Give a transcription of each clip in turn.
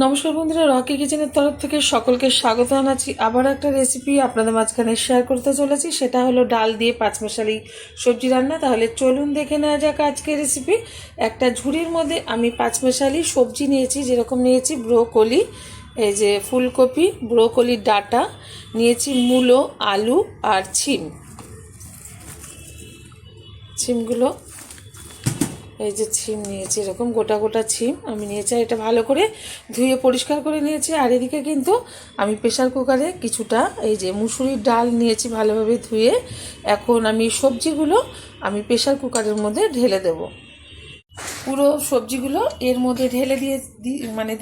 নমস্কার বন্ধুরা, রকি কিচেনের তরফ থেকে সকলকে স্বাগত জানাচ্ছি। আবার একটা রেসিপি আপনাদের মাঝখানে শেয়ার করতে চলেছি, সেটা হলো ডাল দিয়ে পাঁচমেশালি সবজি রান্না। তাহলে চলুন দেখে নেওয়া যাক আজকের রেসিপি। একটা ঝুড়ির মধ্যে আমি পাঁচমেশালি সবজি নিয়েছি, যেরকম নিয়েছি ব্রোকলি, এই যে ফুলকপি, ব্রোকলির ডাঁটা নিয়েছি, মূলো, আলু আর ছিমগুলো, এই যে ছিম নিয়েছি, এরকম গোটা গোটা ছিম আমি নিয়েছি। আর এটা ভালো করে ধুয়ে পরিষ্কার করে নিয়েছি। আর এদিকে কিন্তু আমি প্রেশার কুকারে কিছুটা এই যে মুসুরির ডাল নিয়েছি, ভালোভাবে ধুয়ে। এখন আমি সবজিগুলো আমি প্রেশার কুকারের মধ্যে ঢেলে দেব। পুরো সবজিগুলো এর মধ্যে ঢেলে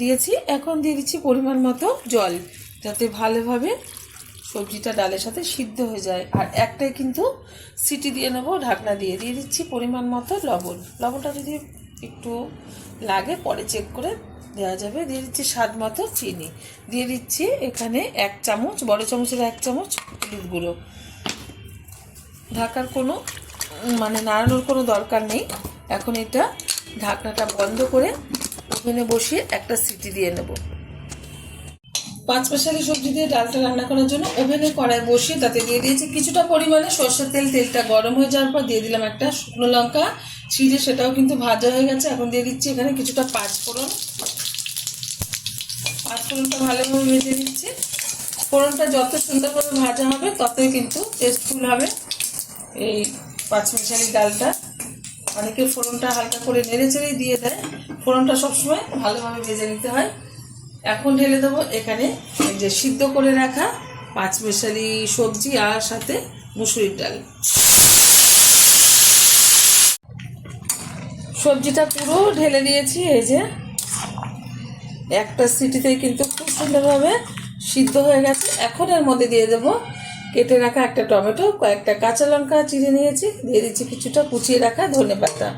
দিয়েছি। এখন দিয়ে দিচ্ছি পরিমাণ মতো জল, যাতে ভালোভাবে সবজিটা ডালের সাথে সিদ্ধ হয়ে যায়। আর একটাই কিন্তু সিটি দিয়ে নেবো, ঢাকনা দিয়ে দিচ্ছি পরিমাণ মতো লবণটা যদি একটু লাগে পরে চেক করে দেওয়া যাবে। দিয়ে দিচ্ছি স্বাদ মতো চিনি, দিয়ে দিচ্ছি এখানে 1 চামচ, বড় চামচের 1 চামচ হলুদ গুঁড়ো। ঢাকার কোনো নাড়ানোর কোনো দরকার নেই। এখন এটা ঢাকনাটা বন্ধ করে ওভেনে বসিয়ে একটা সিটি দিয়ে নেব। পাঁচমেশালি সবজি দিয়ে ডালটা রান্না করার জন্য ওভেনে কড়াই বসিয়ে তাতে দিয়ে দিয়েছি কিছুটা পরিমাণে সর্ষের তেল। তেলটা গরম হয়ে যাওয়ার পর দিয়ে দিলাম একটা শুকনো লঙ্কা ছিঁড়ে, সেটাও কিন্তু ভাজা হয়ে গেছে। এখন দিয়ে দিচ্ছি এখানে কিছুটা পাঁচফোড়নটা ভালোভাবে ভেজে দিচ্ছি। ফোড়নটা যত সুন্দরভাবে ভাজা হবে ততই কিন্তু টেস্টফুল হবে এই পাঁচমেশালি ডালটা। অনেকে ফোড়নটা হালকা করে নেড়ে চেড়েই দিয়ে দেয়, ফোড়নটা সবসময় ভালোভাবে ভেজে নিতে হয়। এখন ঢেলে দেবো এখানে এই যে সিদ্ধ করে রাখা পাঁচমেশালি সবজি আর সাথে মুসুরির ডাল। সবজিটা পুরো ঢেলে দিয়েছি। এই যে একটা সিটিতেই কিন্তু খুব সুন্দরভাবে সিদ্ধ হয়ে গেছে। এখন এর মধ্যে দিয়ে দেবো কেটে রাখা একটা টমেটো, কয়েকটা কাঁচা লঙ্কা চিড়ে নিয়েছি, দিয়ে দিচ্ছি কিছুটা কুচিয়ে রাখা ধনেপাতা।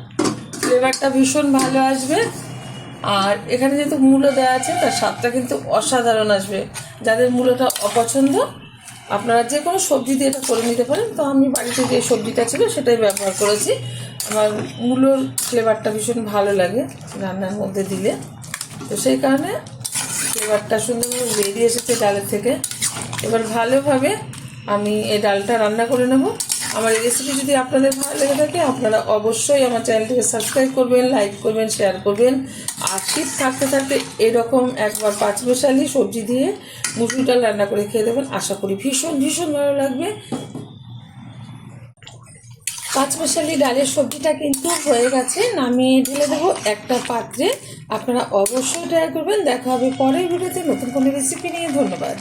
ফ্লেভারটা ভীষণ ভালো আসবে। আর এখানে যেহেতু মূলো দেওয়া আছে, তার স্বাদটা কিন্তু অসাধারণ আসবে। যাদের মূলোটা অপছন্দ, আপনারা যে কোনো সবজি দিয়ে এটা করে নিতে পারেন। তো আমি বাড়িতে যে সবজিটা ছিল সেটাই ব্যবহার করেছি। আমার মূলোর ফ্লেভারটা ভীষণ ভালো লাগে রান্নার মধ্যে দিলে, তো সেই কারণে ফ্লেভারটা সুন্দরভাবে বেরিয়ে এসেছে ডালের থেকে। এবার ভালোভাবে আমি এই ডালটা রান্না করে নেব। আমার এই রেসিপি যদি আপনাদের ভালো লেগে থাকে, আপনারা অবশ্যই আমার চ্যানেলটিকে সাবস্ক্রাইব করবেন, লাইক করবেন, শেয়ার করবেন। আর শীত থাকতে থাকতে এরকম একবার পাঁচমেশালি সবজি দিয়ে মুসুর ডাল রান্না করে খেয়ে দেবেন। আশা করি ভীষণ ভীষণ ভালো লাগবে। পাঁচমেশালি ডালের সবজিটা কিন্তু হয়ে গেছে, নামিয়ে ঢেলে দেবো একটা পাত্রে। আপনারা অবশ্যই ট্রাই করবেন। দেখা হবে পরের ভিডিওতে নতুন কোনো রেসিপি নিয়ে। ধন্যবাদ।